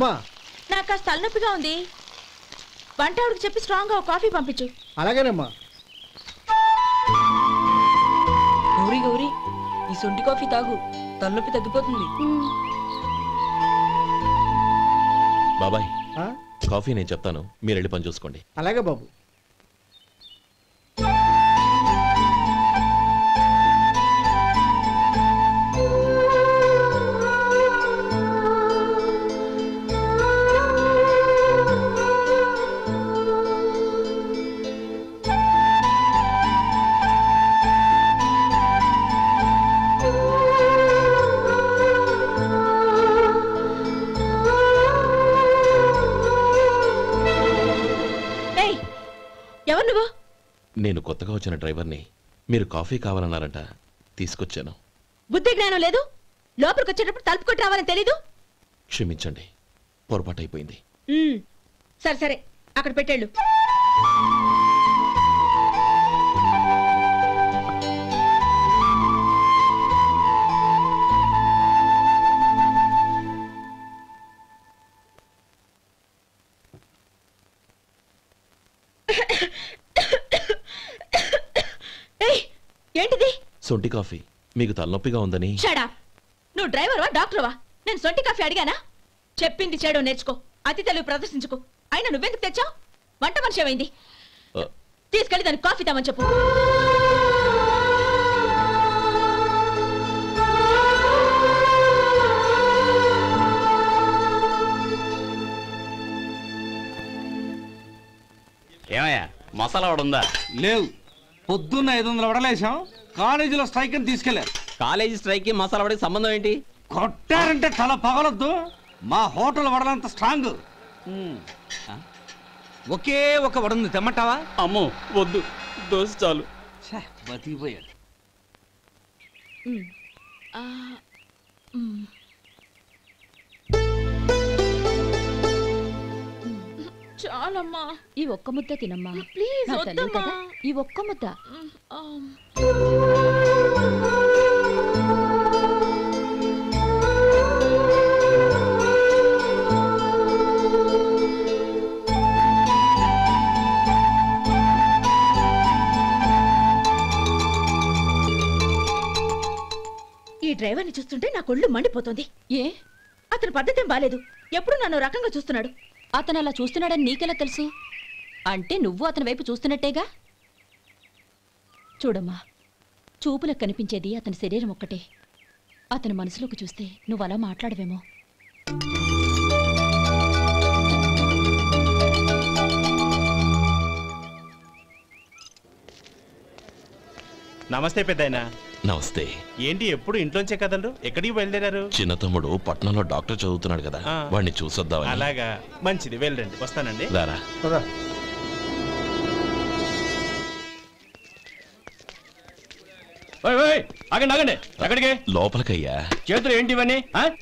అమ్మా నాకు కాస్త తలనొప్పిగా ఉంది. వంట ఆవిడకి చెప్పి స్ట్రాంగ్గా ఒక కాఫీ పంపించు. అలాగేనమ్మా. గౌరీ గౌరీ, ఈ సొంటి కాఫీ తాగు, తలనొప్పి తగ్గిపోతుంది. బాబాయ్ కాఫీ నేను చెప్తాను, మీరు వెళ్ళి పని చూసుకోండి. అలాగే బాబు. ఎవరు నువ్వు? నేను కొత్తగా వచ్చిన డ్రైవర్ని. మీరు కాఫీ కావాలన్నారంట, తీసుకొచ్చాను. బుద్ధి జ్ఞానం లేదు. లోపలికి వచ్చేటప్పుడు తలుపు కొట్టి రావాలని తెలీదు. క్షమించండి, పొరపాటు అయిపోయింది. సరే సరే, అక్కడ పెట్టేళ్ళు. ఏంటిది? సొంటి కాఫీ. మీకు తలనొప్పిగా ఉందని. షడా, నువ్వు డ్రైవర్వా డాక్టర్వా? నేను సొంటి కాఫీ అడిగానా? చెప్పింది చేయడం నేర్చుకో, అతి తెలివి ప్రదర్శించుకో. అయినా నువ్వెందుకు తెచ్చావు? వంట మనిషి ఏమైంది? తీసుకెళ్ళి దానికి కాఫీ తామని చెప్పు. ఏమయ్యా, మసాలా వడ ఉందా? లేవు. పొద్దున్న 500 వడలేసాం, కాలేజీలో స్ట్రైక్ అని తీసుకెళ్లారు. కాలేజీ స్ట్రైక్ కి మసాలా వడకి సంబంధం ఏంటి? కొట్టారంటే తల పగలొద్దు. మా హోటల్ వడలంత స్ట్రాంగ్. ఒకే ఒక వడ ఉంది, తెమ్మంటావా? అమ్మో వద్దు, దోశ చాలు. బతికిపోయాడు. చాలమ్మా, ఈ ఒక్క ముద్ద తినమ్మా ప్లీజ్. ఈ ఒక్క ముద్ద. ఈ డ్రైవర్ని చూస్తుంటే నా కొళ్ళు మండిపోతుంది. ఏ? అతని పద్ధతి బాలేదు. ఎప్పుడు నన్ను రకంగా చూస్తున్నాడు. అతను అలా చూస్తున్నాడని నీకెలా తెలుసు? అంటే నువ్వు అతని వైపు చూస్తున్నట్టేగా. చూడమ్మా, చూపులకు కనిపించేది అతని శరీరం ఒక్కటే. అతని మనసులోకి చూస్తే నువ్వు అలా మాట్లాడవేమో. నమస్తే పెద్దాయనా. నమస్తే. ఏంటి ఎప్పుడు ఇంట్లోంచే కదలరు? ఎక్కడికి బయలుదేరారు? చిన్న తమ్ముడు పట్నంలో డాక్టర్ చదువుతున్నాడు కదా, వాడిని చూసొద్దామని. అలాగా, మంచిది, వెళ్ళండి. వస్తానండి. రారా. ఆగండి ఆగండి, ఎక్కడికి? లోపలికయ్యా. చేతులు ఏంటి ఇవన్నీ?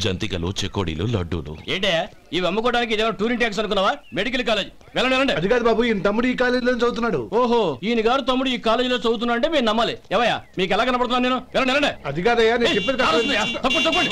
జంతికలు, చెకోడీలు, లడ్డూలు. ఏంటయ్యా ఇవి అమ్ముకోవడానికి? ఇదేమో టూరింగ్ ట్యాక్స్ అనుకున్నావా? Medical college. వెళ్ళండి వెళ్ళండి. అది కాదు బాబు, ఈయన తమ్ముడు ఈ కాలేజీలో చదువుతున్నాడు. ఓహో, ఈయన గారు తమ్ముడు ఈ కాలేజీలో చదువుతున్నా అంటే మీరు నమ్మాలి. ఎవయా మీకు ఎలా కనపడుతున్నాను నేను? వెళ్ళండి వెళ్ళండి. అది కాదయ్యా, నేను చెప్పేది తప్పండి తప్పండి.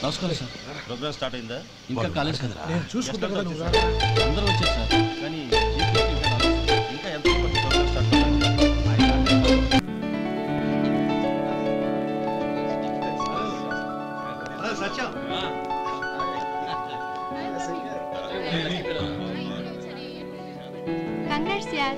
నమస్కారం సార్. ప్రోగ్రామ్ స్టార్ట్ అయిందా? ఇంకా కాలేజ్ కదా, నేను చూసుకుంటాను. అందరూ వచ్చారు సార్. కానీ ఇంకా ఎంత ప్రోగ్రామ్ స్టార్ట్ అయింది?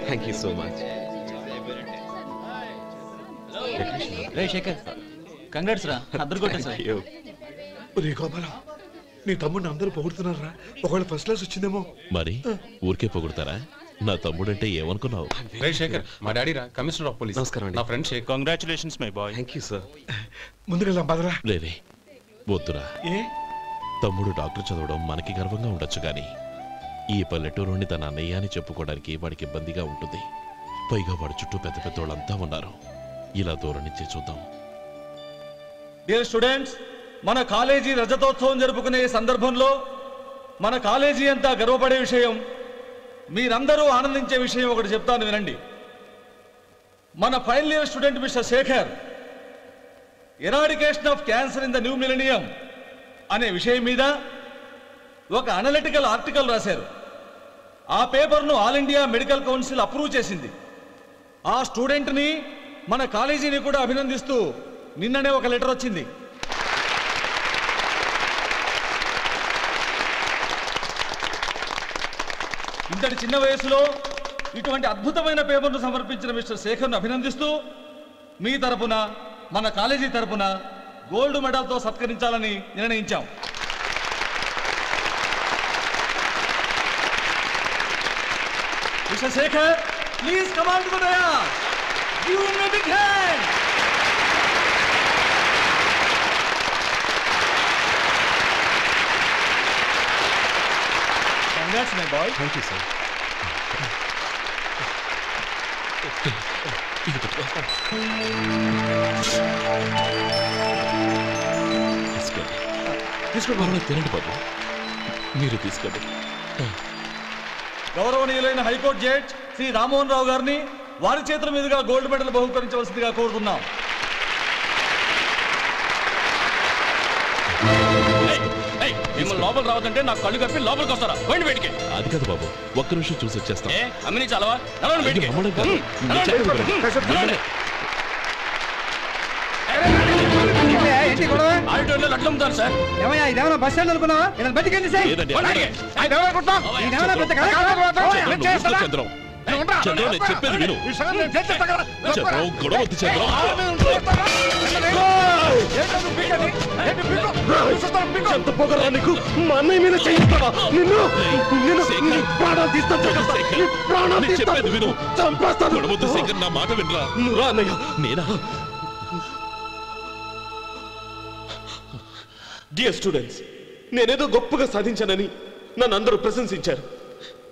Thank you so much. రే శేఖర్, కంగ్రాట్స్ రా, అద్దరు కొట్టేశారు. రే గోపాలం, నీ తమ్ముడిని అందరూ పొగుడుతున్నారా? ఒకవేళ ఫస్ట్ క్లాస్ వచ్చిందేమో. మరి ఊరికే పొగుడతారా? నా తమ్ముడంటే ఏమనుకున్నావు? రే శేఖర్, మా డాడీ రా, కమిషనర్ ఆఫ్ పోలీస్. నమస్కారం అండి. నా friend Shekhar. Congratulations my boy. Thank you sir. ముందుకెళ్దాం పదరా. రే వద్దురా. ఏ తమ్ముడు డాక్టర్ చదవడం మనకి గర్వంగా ఉండొచ్చు, కానీ ఈ పల్లెటూరుని తన అన్నయ్య అని చెప్పుకోవడానికి వాడికి ఇబ్బందిగా ఉంటుంది. పైగా వాడి చుట్టూ పెద్ద పెద్ద వాళ్ళంతా ఉన్నారు. ఇలా దూరం నుంచి చూద్దాం. డియర్ స్టూడెంట్స్, మన కాలేజీ రజతోత్సవం జరుపుకునే సందర్భంలో మన కాలేజీ అంతా గర్వపడే విషయం, మీరందరూ ఆనందించే విషయం ఒకటి చెప్తాను వినండి. మన final year student mister Shekhar, eradication of cancer in the new millennium అనే విషయం మీద ఒక అనలిటికల్ ఆర్టికల్ రాశారు. ఆ పేపర్ను all India medical council approve చేసింది. ఆ స్టూడెంట్ని మన కాలేజీని కూడా అభినందిస్తూ నిన్ననే ఒక లెటర్ వచ్చింది. ఇంతటి చిన్న వయసులో ఇటువంటి అద్భుతమైన పేపర్ను సమర్పించిన మిస్టర్ శేఖర్ను అభినందిస్తూ మీ తరపున మన కాలేజీ తరపున గోల్డ్ మెడల్తో సత్కరించాలని నిర్ణయించాం. Mister Shekhar, please come on to the dais. Give him a big hand. Congrats my boy. Thank you sir. తీసుకోండి, తినండి బాబు. మీరు తీసుకోండి. గౌరవనీయులైన హైకోర్టు జడ్జ్ శ్రీ రామ్మోహన్ రావు గారిని వారి చేతుల మీదుగా గోల్డ్ మెడల్ బహుకరించవలసిందిగా కోరుతున్నాం. మిమ్మల్ని లోపల రావద్దంటే నాకు కళ్ళు కప్పి లోపలికి వస్తారా? పోయింది బయటికి. అది కాదు బాబు, ఒక్క నిమిషం చూసి వచ్చేస్తాం. అమ్మిని చాలవా? నడవండి బయటికి. ఆడిటోరియంలో లడ్లు అమ్ముతారు సార్. ఏమయ్యా ఇదేమన్నా బస్ స్టాండ్ అనుకున్నావా? ఇలా బయటికి లేదండి, చంద్రం చంద్రం నేను చెప్పేది విను. చంద్రం గొడవ వద్దు చంద్రం. ఎంత పొగరా నీకు? మా అన్నయ్య మీద చేయిస్తావా? నిన్ను ప్రాణాలు తీస్తాను. చెప్పేది విను. చంపేస్తాను. గొడవ వద్దు శేఖర్, నా మాట వినరా. నువ్వు అన్నయ్య. నేనా? డియర్ స్టూడెంట్స్, నేనేదో గొప్పగా సాధించానని నన్ను అందరూ ప్రశంసించారు.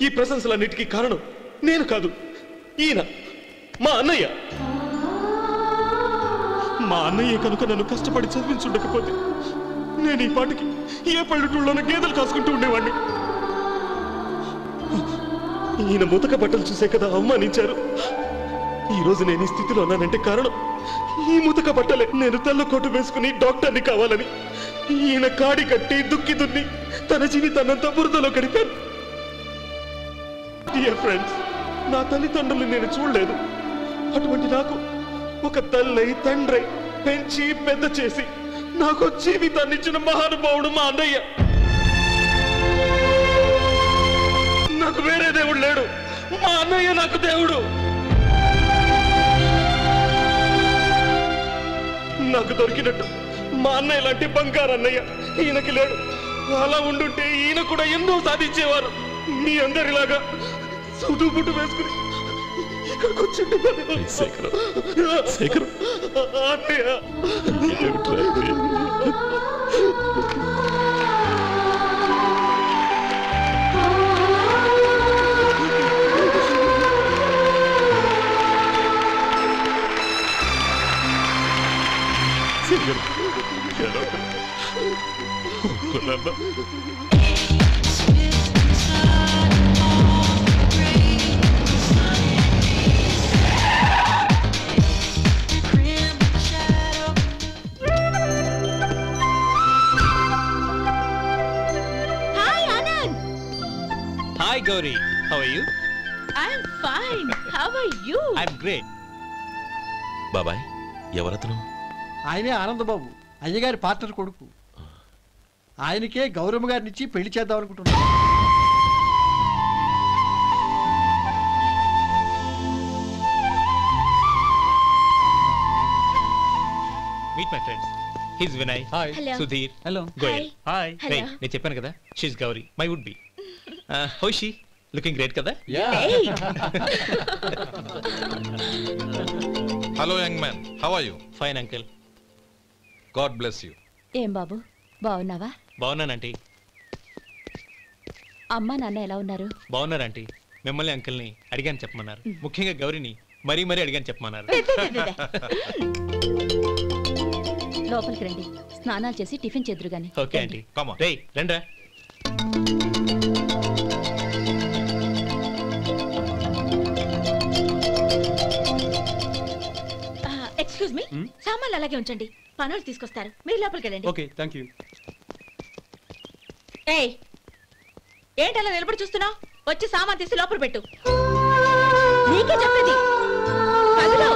ఈ ప్రశంసలన్నిటికీ కారణం నేను కాదు, ఈయన మా అన్నయ్య. మా అన్నయ్య కనుక నన్ను కష్టపడి చదివించుండకపోతే నేను ఈ పాటికి ఏ పల్లెటూళ్ళలోనే గేదెలు కాసుకుంటూ ఉండేవాడిని. ఈయన ముతక బట్టలు చూసే కదా అవమానించారు. ఈ రోజు నేను ఈ స్థితిలో ఉన్నానంటే కారణం ఈ ముతక బట్టలే. నేను తెల్ల కోటు వేసుకుని డాక్టర్ని కావాలని ఈయన కాడి కట్టి దుక్కి దున్ని తన జీవితాన్నంతా బురదలో గడిపాను. డియర్ ఫ్రెండ్స్, నా తల్లిదండ్రులు నేను చూడలేదు. అటువంటి నాకు ఒక తల్లై తండ్రి పెంచి పెద్ద చేసి నాకు జీవితాన్ని ఇచ్చిన మహానుభావుడు మా అన్నయ్య. నాకు వేరే దేవుడు లేడు, మా అన్నయ్య నాకు దేవుడు. నాకు దొరికినట్టు మా అన్నయ్య లాంటి బంగారు అన్నయ్య ఈయనకి లేడు. అలా ఉండుంటే ఈయన కూడా ఎన్నో సాధించేవారు. మీ అందరిలాగా సూటు బుట్టు వేసుకుని ఇక్కడికి వచ్చింటే శేఖర్, శేఖర్ అన్నయ్య. Hi Gauri, how are you? I'm fine. How are you? I'm great. బాబాయ్, ఎవరతను? ఆయనే ఆనందబాబు, అయ్యగారి పార్ట్నర్ కొడుకు. ఆయనకే గౌరమ్మ గారిని ఇచ్చి పెళ్లి చేద్దాం అనుకుంటున్నాను. Meet my friends. He's Vinay. Hi. Hello. Sudhir. Hello. Goyal. Hi. Hey, నేను చెప్పాను కదా, she's Gauri, my would be. How is she? Looking great కదా? Hey. Hello young man, how are you? Fine uncle. God bless you. ఏం బాబు, బాగున్నావా? బాగున్నానంటీ. అమ్మా నాన్న ఎలా ఉన్నారు? బాగున్నారు ఆంటీ. మిమ్మల్ని అంకుల్ని అడిగాను చెప్పమన్నారు. ముఖ్యంగా గౌరిని మరీ అడిగాను చెప్పమన్నారు. లోపలికి రండి, స్నానాలు చేసి టిఫిన్ చేద్దురు గాని. Okay aunty. రేయ్ రండ్రా. ఎక్స్క్యూజ్ మీ, సామాన్లు అలాగే ఉంచండి, పనులు తీసుకొస్తారు. మీరు లోపలికి వెళ్ళండి. Okay, thank you. ఏయ్ ఏంటలా నిలబడి చూస్తున్నావు? వచ్చి సామాన్ తీసి లోపల పెట్టు. నీకే చెప్పేది. కదులు.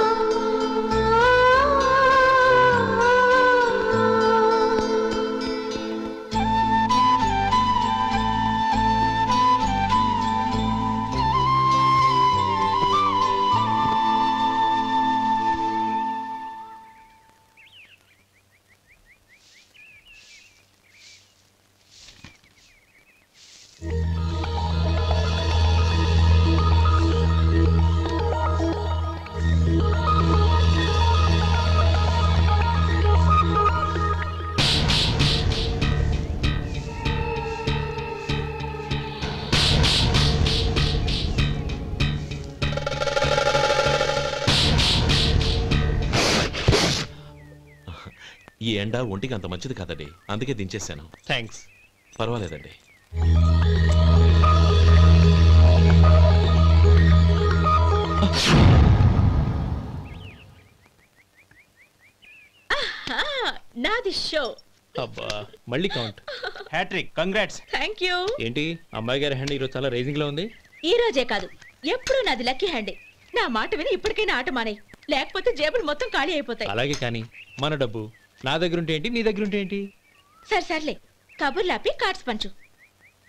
ఈ ఎండ ఒంటికి అంత మంచిది కాదండి, అందుకే దించేశాను. థ్యాంక్స్. పర్వాలేదండి. నాది షో. అబ్బా మళ్ళీ count. Hat trick. Congrats. Thank you. ఏంటి అమ్మాయి గారి హ్యాండ్ ఈరోజు చాలా రేజింగ్ లో ఉంది? ఈ రోజే కాదు, ఎప్పుడు నాది లక్కీ హ్యాండే. నా మాట విని ఇప్పటికైనా ఆట మానే, లేకపోతే జేబులు మొత్తం ఖాళీ అయిపోతాయి. అలాగే కానీ మన డబ్బు నా దగ్గర ఉంటే ఏంటి, నీ దగ్గర ఉంటే ఏంటి? సరే సర్లే, కబుర్లు ఆపి కార్డ్స్ పంచు.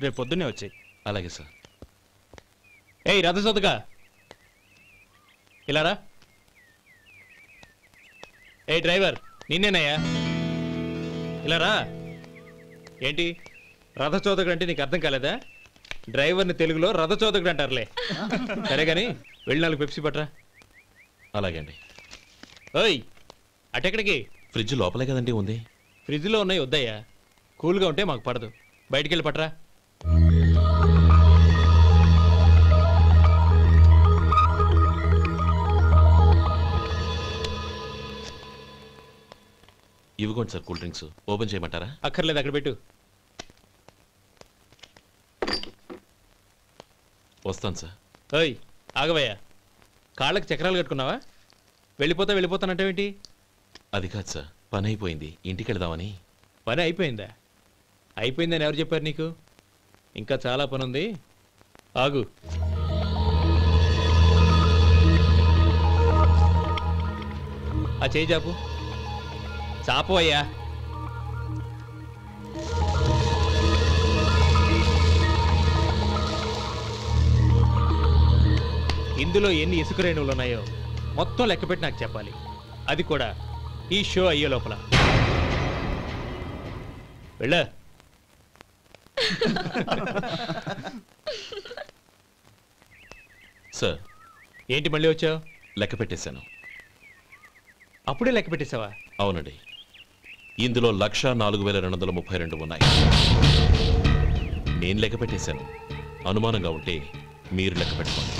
రేపు పొద్దున్నే వచ్చాయి. అలాగే సార్. ఏయ్ రథసోదగా ఇలా రా. ఏ డ్రైవర్ నిన్నేనయ్యా, ఇలా రా. ఏంటి రథచోదకుడు అంటే నీకు అర్థం కాలేదా? డ్రైవర్ని తెలుగులో రథచోదకుడు అంటారులే. సరే కానీ వెళ్ళి 4 పెప్సీ పట్రా. అలాగే అండి. ఓయ్ అటెక్కడికి? ఫ్రిడ్జ్ లోపలే కదండి ఉంది. ఫ్రిడ్జ్లో ఉన్నాయి వద్దయ్యా, కూల్గా ఉంటే మాకు పడదు. బయటికి వెళ్ళి పట్రా. ఇవ్వకోండి సార్ కూల్ డ్రింక్స్. ఓపెన్ చేయమంటారా? అక్కర్లేదు, అక్కడ పెట్టు. వస్తాను సార్. ఓయ్ ఆగవయ్యా, కాళ్ళకి చక్రాలు కట్టుకున్నావా? వెళ్ళిపోతానంటావేంటి? అది కాదు సార్, పని అయిపోయింది, ఇంటికి వెళదామని. పని అయిపోయిందా? అయిపోయిందని ఎవరు చెప్పారు నీకు? ఇంకా చాలా పని ఉంది, ఆగు. ఆ చేయి చాపు. చాపు అయ్యా. ఇందులో ఎన్ని ఇసుక రేణువులు ఉన్నాయో మొత్తం లెక్కపెట్టి నాకు చెప్పాలి, అది కూడా ఈ షో అయ్యే లోపల. వెళ్ళ. సార్ ఏంటి మళ్ళీ వచ్చావు? లెక్క పెట్టేశాను. అప్పుడే లెక్క పెట్టేశావా? అవునండి, ఇందులో 1,04,232 ఉన్నాయి. నేను లెక్క పెట్టేశాను. అనుమానంగా ఉంటే మీరు లెక్క పెట్టుకోండి.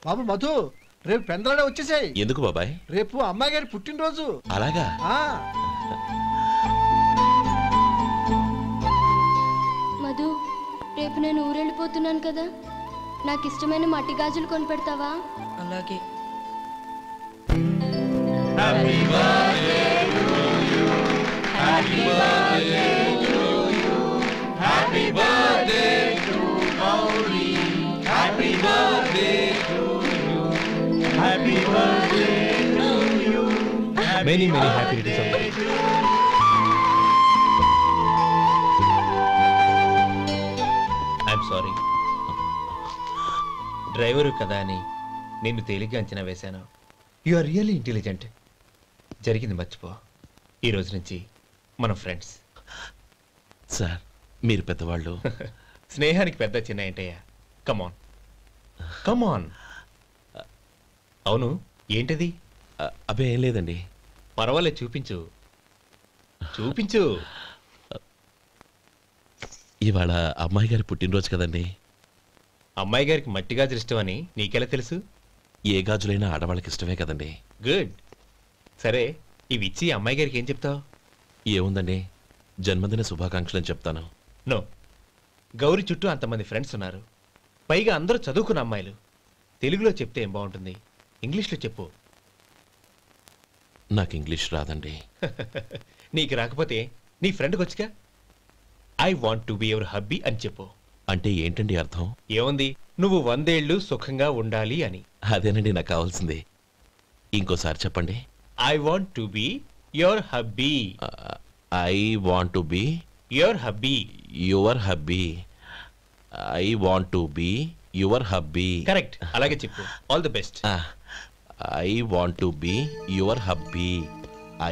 బాబు మధు, రేపు పెందలాడే వచ్చేసాయి. ఎందుకు బాబాయ్? రేపు అమ్మాయి గారి పుట్టినరోజు. అలాగా? మధు, రేపు నేను ఊరెళ్ళిపోతున్నాను కదా, నాకు ఇష్టమైన మట్టి గాజులు కొనిపెడతావా? అలాగే. Many happy returns. I'm sorry. Driver కదా అని నిన్ను తేలిగ్గా అంచనా వేశాను. You are really intelligent. జరిగింది మర్చిపో. ఈ రోజు నుంచి మనం ఫ్రెండ్స్. సార్ మీరు పెద్దవాళ్ళు. స్నేహానికి పెద్ద చిన్న ఏంటయ్యా? కమాన్ కమాన్. అవును, ఏంటది? అబ్బే ఏం లేదండి. పర్వాలేదు, చూపించు చూపించు. ఇవాళ అమ్మాయి గారి పుట్టినరోజు కదండి. అమ్మాయి గారికి మట్టి గాజులు ఇష్టమని నీకెలా తెలుసు? ఏ గాజులైనా ఆడవాళ్ళకి ఇష్టమే కదండి. గుడ్. సరే, ఇవి ఇచ్చి అమ్మాయి గారికి ఏం చెప్తావు? ఏముందండి, జన్మదిన శుభాకాంక్షలని చెప్తాను. నో, గౌరీ చుట్టూ అంతమంది ఫ్రెండ్స్ ఉన్నారు, పైగా అందరూ చదువుకున్న అమ్మాయిలు. తెలుగులో చెప్తే ఏం బాగుంటుంది, ఇంగ్లీష్లో చెప్పు. నాకు ఇంగ్లీష్ రాదండి. నీకు రాకపోతే నీ ఫ్రెండ్కి వచ్చిగా I want to be your hubby అని చెప్పు. అంటే ఏంటండి అర్థం? ఏముంది, నువ్వు 100 ఏళ్ళు సుఖంగా ఉండాలి అని. అదేనండి నాకు కావాల్సింది. ఇంకోసారి చెప్పండి. I want to be your hubby. I want to be your hubby. Your hubby. I want to be your hubby. Correct, అలాగే చెప్పు. All the best. I want to be your hubby.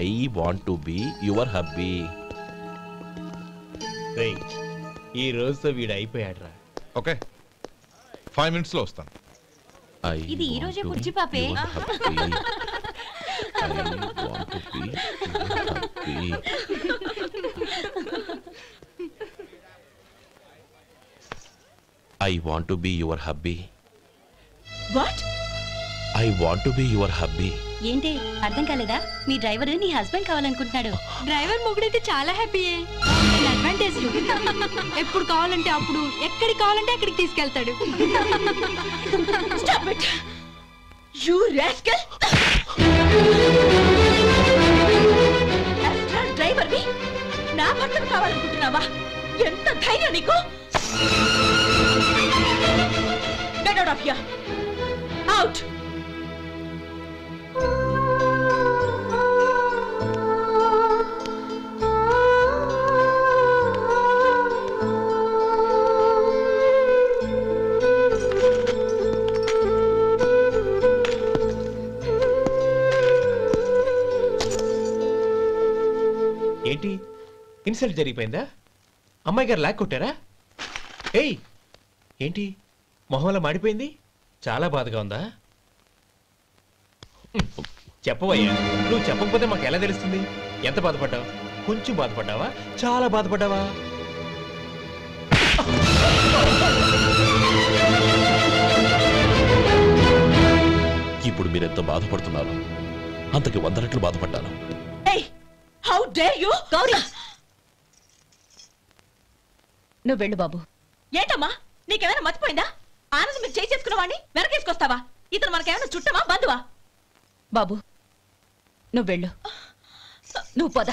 I want to be your hubby. ఈ రోజుతో వీడు అయిపోయాడ్రా. Okay, 5 minutes లో వస్తాను. ఇది ఈ రోజే పుచ్చి పాపే. I want to be your hubby. What? I want to be your hubby. ఏంటి అర్థం కాలేదా? మీ డ్రైవర్ నీ హస్బెండ్ కావాలనుకుంటున్నాడు. డ్రైవర్ మొగుడైతే చాలా హ్యాపీయే. అడ్వాంటేజ్ ఎప్పుడు కావాలంటే అప్పుడు, ఎక్కడికి కావాలంటే అక్కడికి తీసుకెళ్తాడు. Stop it! You rascal! Driver ని నా భర్తను కావాలనుకుంటున్నావా? ఎంత ధైర్యం నీకు? Get out of here! Out! ఏంటి, ఇన్సల్ట్ జరిగిపోయిందా? అమ్మాయి గారు లాక్ కొట్టారా? ఏయ్, ఏంటి మొహంలో మాడిపోయింది? చాలా బాధగా ఉందా? చెప్పవయ్యా, నువ్వు చెప్పకపోతే మాకు ఎలా తెలుస్తుంది? ఎంత బాధపడ్డావు? కొంచెం బాధపడ్డావా? చాలా బాధపడ్డావా? ఇప్పుడు మీరెంత బాధపడుతున్నారు, అంతకి 100 రెట్లు బాధపడ్డాను. How dare you? గౌరీ, నువ్వు వెళ్ళు బాబు. ఏంటమ్మా, నీకేమైనా మర్చిపోయిందా? ఆనందం మీరు చేసుకున్న వాడిని వెనకేసుకొస్తావా? ఇతను మనకేమైనా చుట్టమా, బంధువా? బాబు నువ్వు వెళ్ళు, నువ్వు పద.